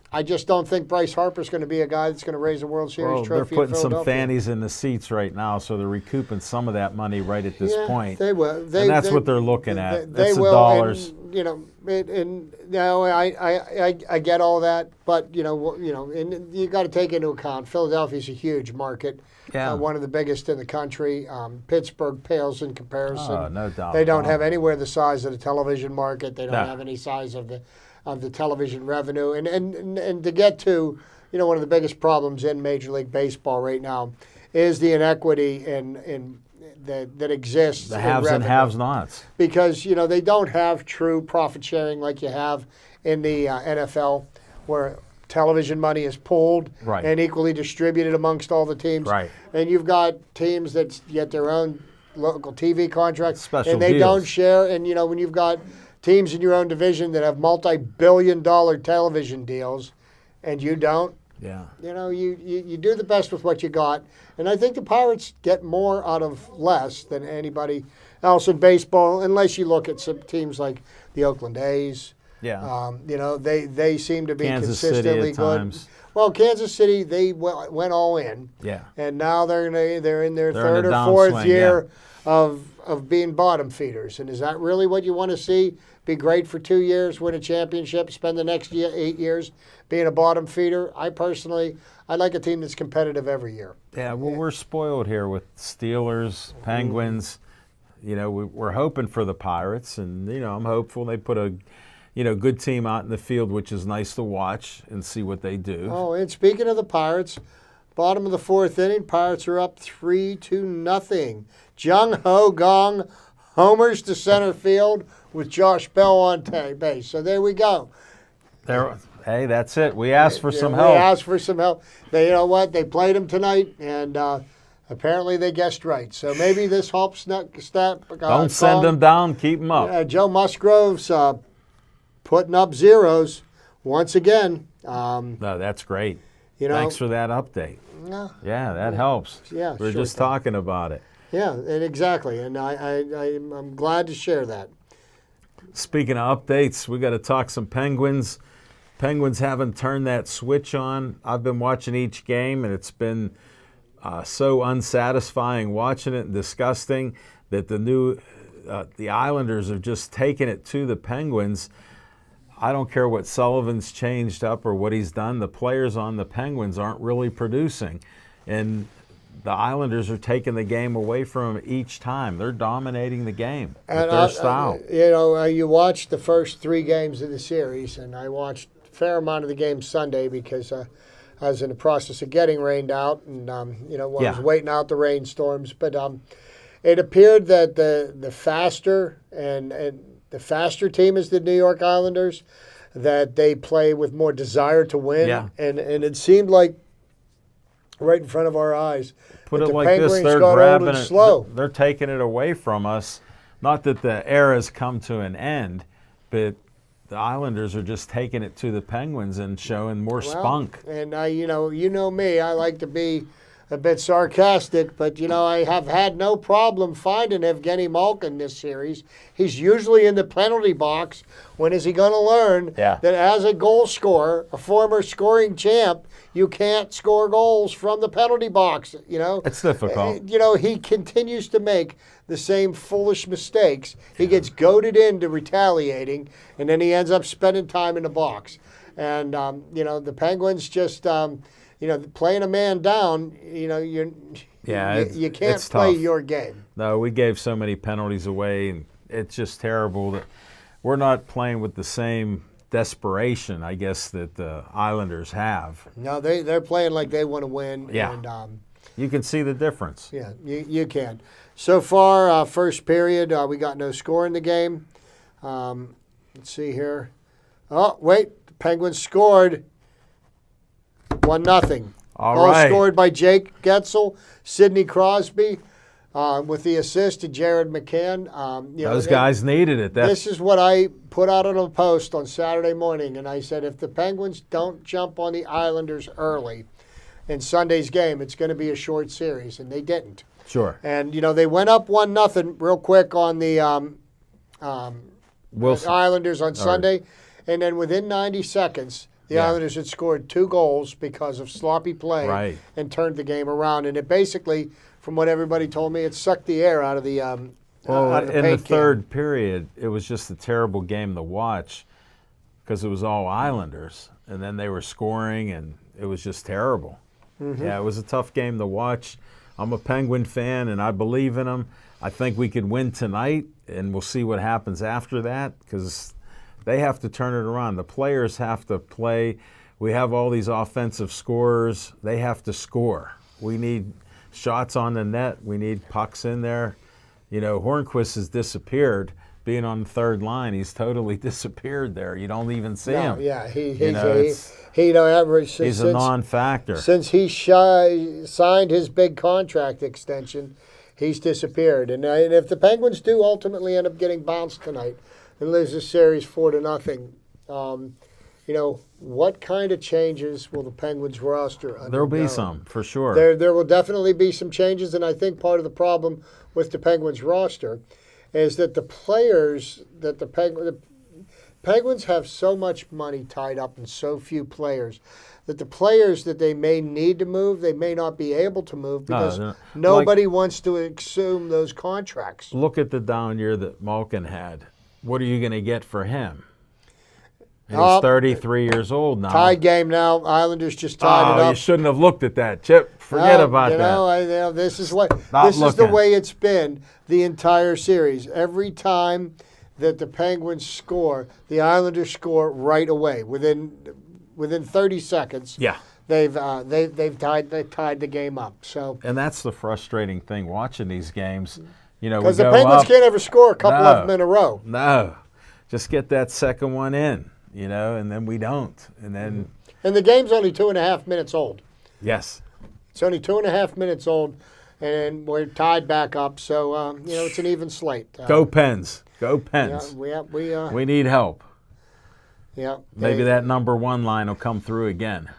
I just don't think Bryce Harper's going to be a guy that's going to raise a World Series Well, they're trophy in putting some Philadelphia. fannies in the seats right now, so they're recouping some of that money right at this Yeah, point. They will. And that's what they're looking at. They That's the will, dollars. And, you know, I get all that, but and you got to take into account Philadelphia's a huge market. Yeah. One of the biggest in the country. Pittsburgh pales in comparison. Oh, no doubt They don't about have it. anywhere the size of the television market. They don't No. have any size of the television revenue. And to get to, one of the biggest problems in Major League Baseball right now is the inequity in that exists. The in haves and revenue. have-nots. Because they don't have true profit sharing like you have in the NFL, where television money is pooled Right. and equally distributed amongst all the teams. Right. And you've got teams that get their own local TV contracts, Special and they deals. don't share. And when you've got teams in your own division that have multi-billion-dollar television deals, and you don't, Yeah. you do the best with what you got. And I think the Pirates get more out of less than anybody else in baseball, unless you look at some teams like the Oakland A's. Yeah. They seem to be Kansas City consistently at good. times. Well, Kansas City, they went all in. Yeah. And now they're in their They're in third the or fourth downswing, year of being bottom feeders. And is that really what you want to see? Be great for 2 years, win a championship, spend the next 8 years being a bottom feeder? I like a team that's competitive every year. Yeah, well, we're spoiled here with Steelers, Penguins. We're hoping for the Pirates, and I'm hopeful they put a good team out in the field, which is nice to watch and see what they do. Oh, and speaking of the Pirates, bottom of the fourth inning, Pirates are up 3-0. Jung Ho Gong homers to center field with Josh Bell on base. So there we go. Hey, that's it. We asked for some We help. asked for some help. They, they played him tonight, and apparently they guessed right. So maybe this helps. Don't send them down. Keep them up. Joe Musgrove's putting up zeros once again. No, that's great. You know, Thanks for that update. Yeah. Yeah, that helps. Yeah, We're sure just thing. talking about it. Yeah, and exactly, and I'm glad to share that. Speaking of updates, we got to talk some Penguins. Penguins haven't turned that switch on. I've been watching each game, and it's been so unsatisfying watching it and disgusting that the Islanders have just taken it to the Penguins. I don't care what Sullivan's changed up or what he's done. The players on the Penguins aren't really producing, and the Islanders are taking the game away from them each time. They're dominating the game with their style. You watched the first 3 games of the series, and I watched a fair amount of the game Sunday because I was in the process of getting rained out, and I was waiting out the rainstorms. But it appeared that the faster and the faster team is the New York Islanders, that they play with more desire to win, Yeah. and it seemed like right in front of our eyes. Put that it the like Penguins this: they're got old grabbing and it. slow. They're taking it away from us. Not that the era's come to an end, but the Islanders are just taking it to the Penguins and showing more spunk. And you know me, I like to be a bit sarcastic, but I have had no problem finding Evgeny Malkin this series. He's usually in the penalty box. When is he going to learn that as a goal scorer, a former scoring champ, you can't score goals from the penalty box? It's difficult. He continues to make the same foolish mistakes. He gets goaded into retaliating, and then he ends up spending time in the box. And the Penguins just. Playing a man down, you can't it's play tough. your game. No, we gave so many penalties away, and it's just terrible that we're not playing with the same desperation, I guess, that the Islanders have. No, they're playing like they want to win. Yeah. And, You can see the difference. yeah, you can. So far, first period, we got no score in the game. Let's see here. Oh, wait. Penguins scored 1-0. All Goal right. scored by Jake Getzel, Sidney Crosby, with the assist to Jared McCann. Those guys needed it. This is what I put out on a post on Saturday morning, and I said if the Penguins don't jump on the Islanders early in Sunday's game, it's going to be a short series, and they didn't. Sure. And they went up 1-0 real quick on the Wilson. Islanders on Sunday, and then within 90 seconds, the Yeah. Islanders had scored 2 goals because of sloppy play Right. and turned the game around. And it basically, from what everybody told me, it sucked the air out of the Well, out of the in the paint can. third period, it was just a terrible game to watch because it was all Islanders, and then they were scoring, and it was just terrible. Mm-hmm. Yeah, it was a tough game to watch. I'm a Penguin fan, and I believe in them. I think we could win tonight, and we'll see what happens after that because they have to turn it around. The players have to play. We have all these offensive scorers. They have to score. We need shots on the net. We need pucks in there. Hornquist has disappeared. Being on the third line, he's totally disappeared there. You don't even see him. Yeah, it's- he's a non-factor. Since he signed his big contract extension, he's disappeared. And if the Penguins do ultimately end up getting bounced tonight and lose the series 4-0, what kind of changes will the Penguins roster undergo? There'll be some, for sure. There will definitely be some changes, and I think part of the problem with the Penguins roster is that the players that the Penguins have so much money tied up in so few players that the players that they may need to move, they may not be able to move because no. nobody wants to assume those contracts. Look at the down year that Malkin had. What are you going to get for him? And he's 33 years old now. Tied game now. Islanders just tied it Oh, up. you shouldn't have looked at that, Chip. Forget about that. This is the looking. way it's been the entire series. Every time that the Penguins score, the Islanders score right away within 30 seconds. Yeah. They've tied the game up. So And that's the frustrating thing watching these games. We because the go Penguins up. can't ever score a couple No. of them in a row. No. Just get that second one in, and then we don't. And then, And the game's only 2.5 minutes old. yes. It's only 2.5 minutes old, and we're tied back up. So it's an even slate. Go Pens. Go Yeah, Pens. we We need help. yeah. Maybe that number one line will come through again.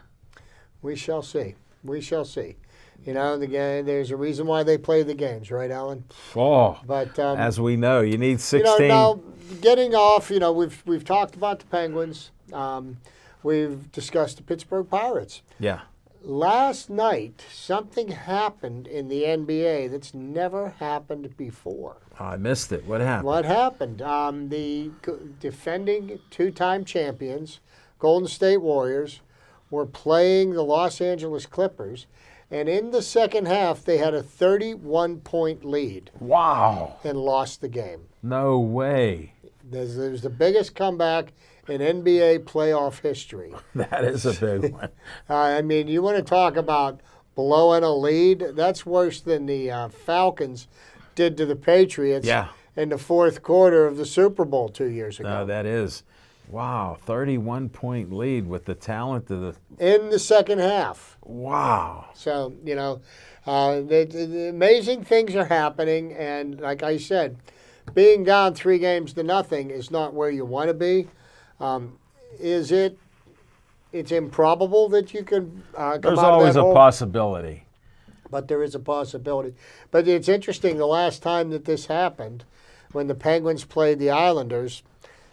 We shall see. We shall see. The game. There's a reason why they play the games, right, Alan? Oh, But as we know, you need 16. now getting off. We've talked about the Penguins. We've discussed the Pittsburgh Pirates. Yeah. Last night, something happened in the NBA that's never happened before. I missed it. What happened? What happened? The defending two-time champions, Golden State Warriors, were playing the Los Angeles Clippers, and in the second half, they had a 31-point lead Wow. and lost the game. No way. There's the biggest comeback in NBA playoff history. That is a big one. You want to talk about blowing a lead? That's worse than the Falcons did to the Patriots Yeah. in the fourth quarter of the Super Bowl 2 years ago. No, that is. Wow. 31-point lead with the talent of the. In the second half. Wow. So, the amazing things are happening. And like I said, being down 3-0 is not where you want to be. It's improbable that you can come There's out of always that a hole, possibility. but there is a possibility. But it's interesting, the last time that this happened, when the Penguins played the Islanders,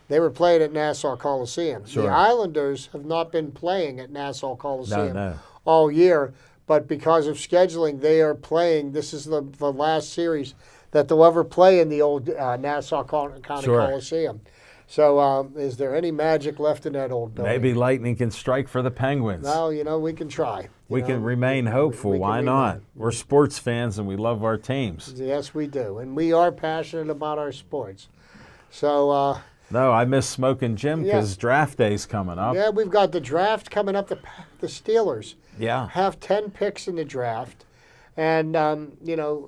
they were playing at Nassau Coliseum. Sure. The Islanders have not been playing at Nassau Coliseum No. all year, but because of scheduling, they are playing. This is the last series that they'll ever play in the old Nassau County Sure. Coliseum. So is there any magic left in that old building? Maybe lightning can strike for the Penguins. Well, we can try. We can remain hopeful. we can Why remain. not? We're sports fans and we love our teams. Yes, we do. And we are passionate about our sports. So, No, I miss Smoking Jim because draft day's coming up. yeah, we've got the draft coming up. The Steelers Yeah. have 10 picks in the draft. And,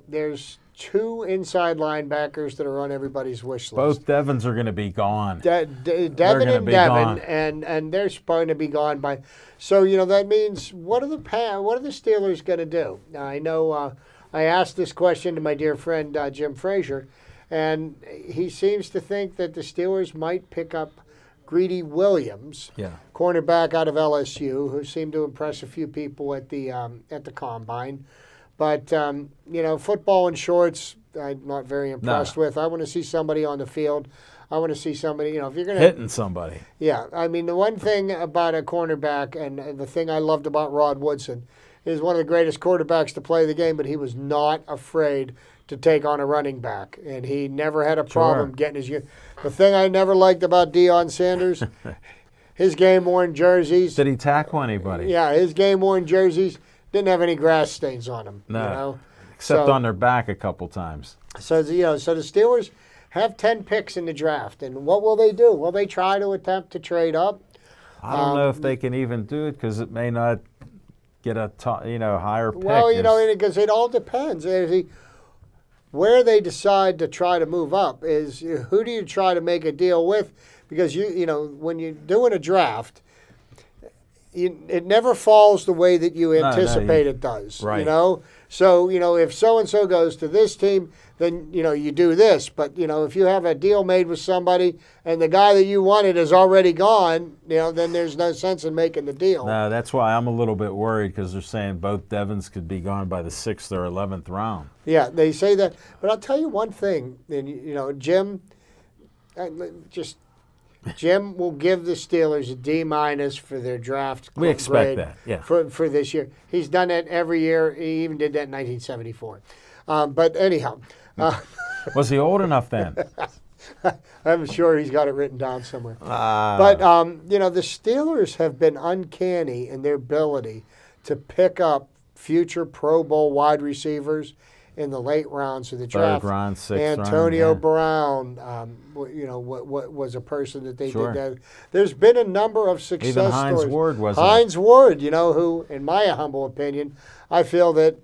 there's two inside linebackers that are on everybody's wish list. Both Devons are going to be gone. Devin gonna and be Devin, gone. and they're going to be gone by. So that means what are the Steelers going to do? Now, I know I asked this question to my dear friend Jim Frazier, and he seems to think that the Steelers might pick up Greedy Williams, Yeah. cornerback out of LSU, who seemed to impress a few people at the combine. But football in shorts, I'm not very impressed with. I want to see somebody on the field. I want to see somebody, if you're going to Hitting somebody. Yeah, I mean, the one thing about a cornerback, and the thing I loved about Rod Woodson, is one of the greatest quarterbacks to play the game, but he was not afraid to take on a running back, and he never had a problem getting his. The thing I never liked about Deion Sanders, his game-worn jerseys. Did he tackle anybody? Yeah, his game-worn jerseys didn't have any grass stains on them. No. Except on their back a couple times. So the Steelers have 10 picks in the draft, and what will they do? Will they try to attempt to trade up? I don't know if they can even do it because it may not get a higher pick. Well, because it all depends. Where they decide to try to move up is who do you try to make a deal with? Because when you're doing a draft, it never falls the way that you anticipate it does. Right. So if so and so goes to this team, then you do this. But if you have a deal made with somebody and the guy that you wanted is already gone, then there's no sense in making the deal. No, that's why I'm a little bit worried because they're saying both Devons could be gone by the 6th or 11th round. Yeah, they say that. But I'll tell you one thing, and Jim, Jim will give the Steelers a D- for their draft We expect grade that, yeah. for this year. He's done that every year. He even did that in 1974. But anyhow, Was he old enough then? I'm sure he's got it written down somewhere. But the Steelers have been uncanny in their ability to pick up future Pro Bowl wide receivers in the late rounds of the draft. Third round, sixth round. Antonio Yeah. Brown, what was a person that they Sure. did that. There's been a number of success Even Hines stories. Ward wasn't. Hines Ward, who, in my humble opinion, I feel that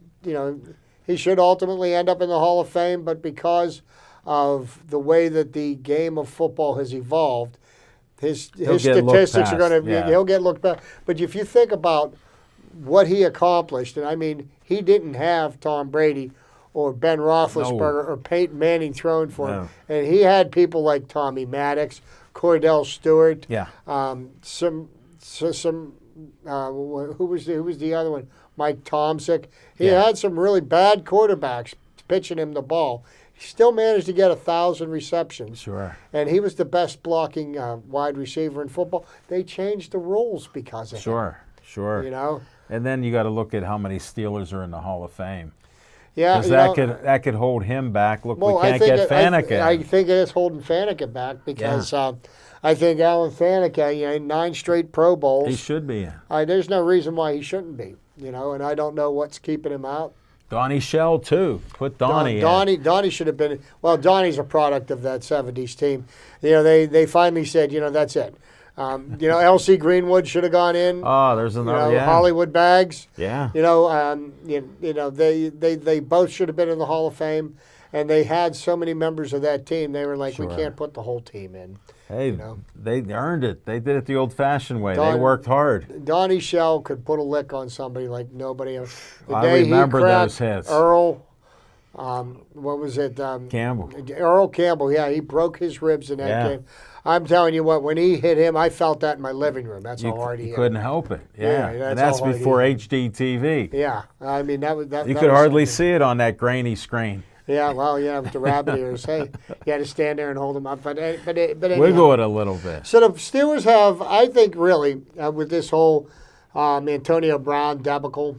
he should ultimately end up in the Hall of Fame, but because of the way that the game of football has evolved, his get looked statistics are past, going to yeah. he'll get looked back. But if you think about what he accomplished, and I mean, he didn't have Tom Brady or Ben Roethlisberger or Peyton Manning thrown for him, and he had people like Tommy Maddox, Cordell Stewart, Yeah. who was the other one? Mike Tomczyk. He had some really bad quarterbacks pitching him the ball. He still managed to get 1,000 receptions. Sure. And he was the best blocking wide receiver in football. They changed the rules because of Sure. him. And then you got to look at how many Steelers are in the Hall of Fame. Yeah, Because that could hold him back. Look, well, we can't get Faneca. I think it is holding Faneca back because I think Alan Faneca, 9 straight Pro Bowls. He should be in. There's no reason why he shouldn't be, and I don't know what's keeping him out. Donnie Shell, too. Put Donnie in. Donnie should have been. Well, Donnie's a product of that '70s team. They finally said, that's it. L.C. Greenwood should have gone in. Oh, there's another. Hollywood Bags. Yeah. They both should have been in the Hall of Fame, and they had so many members of that team. They were like, we can't put the whole team in. Hey, they earned it. They did it the old-fashioned way. They worked hard. Donnie Shell could put a lick on somebody like nobody else. The I day remember he cracked those hits. Earl, what was it? Campbell. Earl Campbell, he broke his ribs in that Yeah. game. I'm telling you what, when he hit him, I felt that in my living room. That's how hard he You hit. couldn't help it. Yeah, Yeah. that's And that's how hard he before hit. HDTV. Yeah, I mean that was that. You that could was hardly something. see it on that grainy screen. Yeah, well, with the rabbit ears. Hey, you had to stand there and hold them up. But anyhow. Wiggle it a little bit. So the Steelers have, I think, really, with this whole Antonio Brown debacle,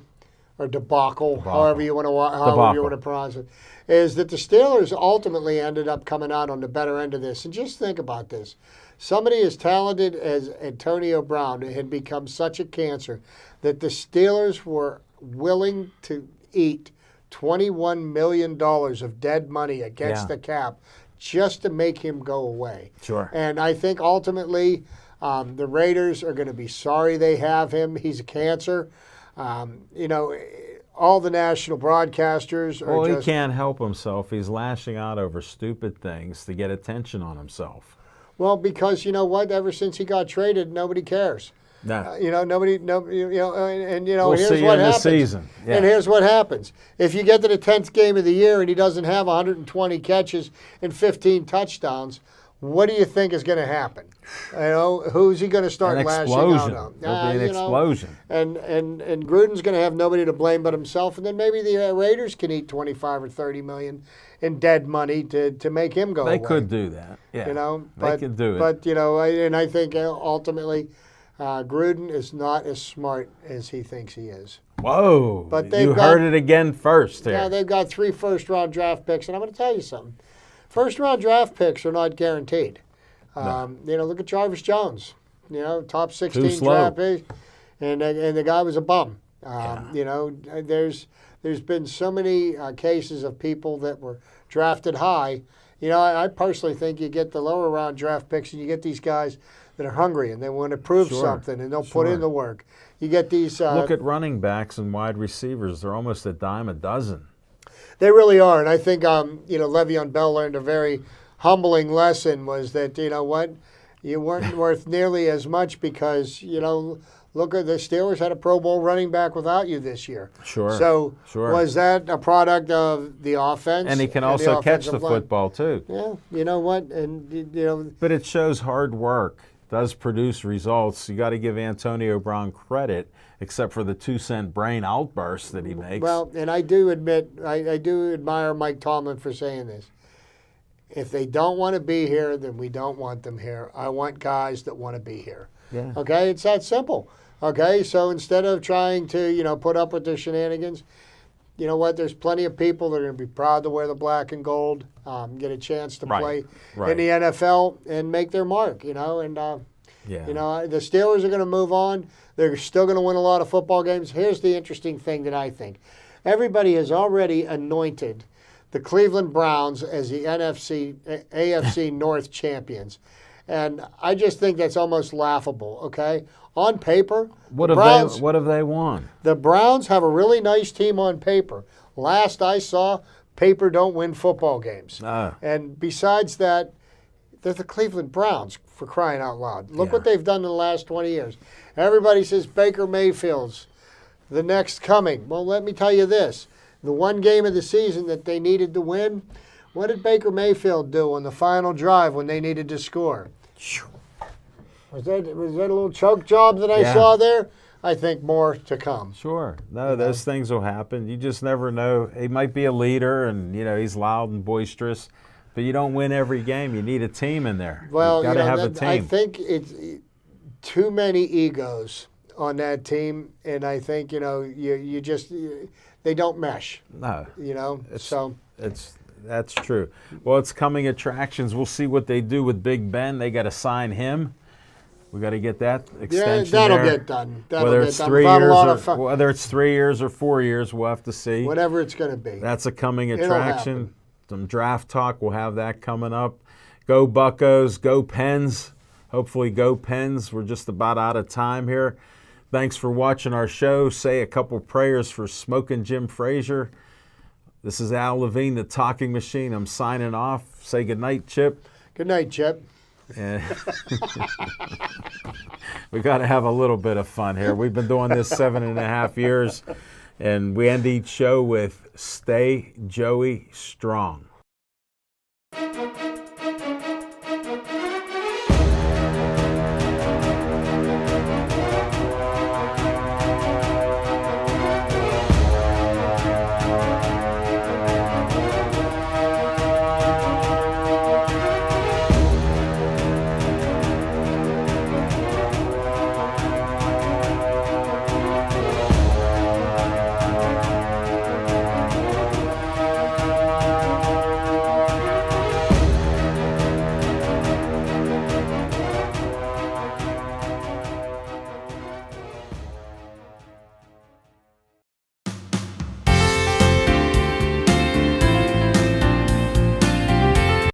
or debacle, however you want to pronounce it, is that the Steelers ultimately ended up coming out on the better end of this. And just think about this. Somebody as talented as Antonio Brown had become such a cancer that the Steelers were willing to eat $21 million of dead money against the cap just to make him go away. Sure. And I think ultimately the Raiders are going to be sorry they have him. He's a cancer. all the national broadcasters are Well, just he can't help himself. He's lashing out over stupid things to get attention on himself. well because you know what? Ever since he got traded, nobody cares. No. You know, nobody, and you know, We'll here's see you what in the happens. season. Yeah. And here's what happens: if you get to the 10th game of the year and he doesn't have 120 catches and 15 touchdowns, what do you think is going to happen? You know, who's he going to start An lashing explosion. out on? There'll be an You know, explosion. and Gruden's going to have nobody to blame but himself, and then maybe the Raiders can eat 25 or 30 million in dead money to make him go They away. could do that. Yeah. You know, they could do it. But you know, I think ultimately, Gruden is not as smart as he thinks he is. Whoa. But they've you got- heard it again first here. Yeah, they've got 3 first-round draft picks, and I'm going to tell you something. First-round draft picks are not guaranteed. You know, look at Jarvis Jones. You know, top 16 slow. draft pick, and the guy was a bum. You know, there's been so many cases of people that were drafted high. You know, I personally think you get the lower round draft picks, and you get these guys that are hungry and they want to prove Sure. something, and they'll put Sure. in the work. You get these. Look at running backs and wide receivers. They're almost a dime a dozen. They really are, and I think you know, Le'Veon Bell learned a very humbling lesson. Was that, you know what, you weren't worth nearly as much because, you know, look at the Steelers had a Pro Bowl running back without you this year. Sure. So Sure. was that a product of the offense? And he can the also catch offensive the line? football, too. Yeah, you know what, and you know, But it shows hard work, does produce results. You got to give Antonio Brown credit, except for the 2-cent brain outburst that he makes. well, and I do admit, I do admire Mike Tomlin for saying this. If they don't want to be here, then we don't want them here. I want guys that want to be here. Yeah. Okay, it's that simple. Okay, so instead of trying to, you know, put up with their shenanigans, you know what? There's plenty of people that are going to be proud to wear the black and gold, get a chance to Right, play right. in the NFL and make their mark. You know, and Yeah. you know, the Steelers are going to move on. They're still going to win a lot of football games. Here's the interesting thing that I think: everybody has already anointed the Cleveland Browns as the AFC North champions. And I just think that's almost laughable, okay? On paper, What the have Browns, they? What have they won? the Browns have a really nice team on paper. Last I saw, paper don't win football games. Ah. And besides that, they're the Cleveland Browns, for crying out loud. Look Yeah. what they've done in the last 20 years. Everybody says Baker Mayfield's the next coming. Well, let me tell you this. The one game of the season that they needed to win, what did Baker Mayfield do on the final drive when they needed to score? Was that a little choke job that I Yeah. saw there? I think more to come. Sure. No, those things will happen. You just never know. He might be a leader, and you know he's loud and boisterous, but you don't win every game. You need a team in there. Well, you got you to know, have a that- team. I think it's too many egos on that team, and I think, you know, they don't mesh. No, You know, so that's true. Well, it's coming attractions. We'll see what they do with Big Ben. They got to sign him. We got to get that yeah, extension that'll there. get done. That'll Whether get it's done 3 without a years lot or of fun. whether it's 3 years or 4 years, we'll have to see. Whatever it's going to be. That's a coming It'll attraction. happen. Some draft talk. We'll have that coming up. Go Buccos. Go Pens. Hopefully, go Pens. We're just about out of time here. Thanks for watching our show. Say a couple prayers for Smoking Jim Frazier. This is Al Levine, the Talking Machine. I'm signing off. Say goodnight, Chip. Good night, Chip. And we got to have a little bit of fun here. We've been doing this 7.5 years, and we end each show with Stay Joey Strong.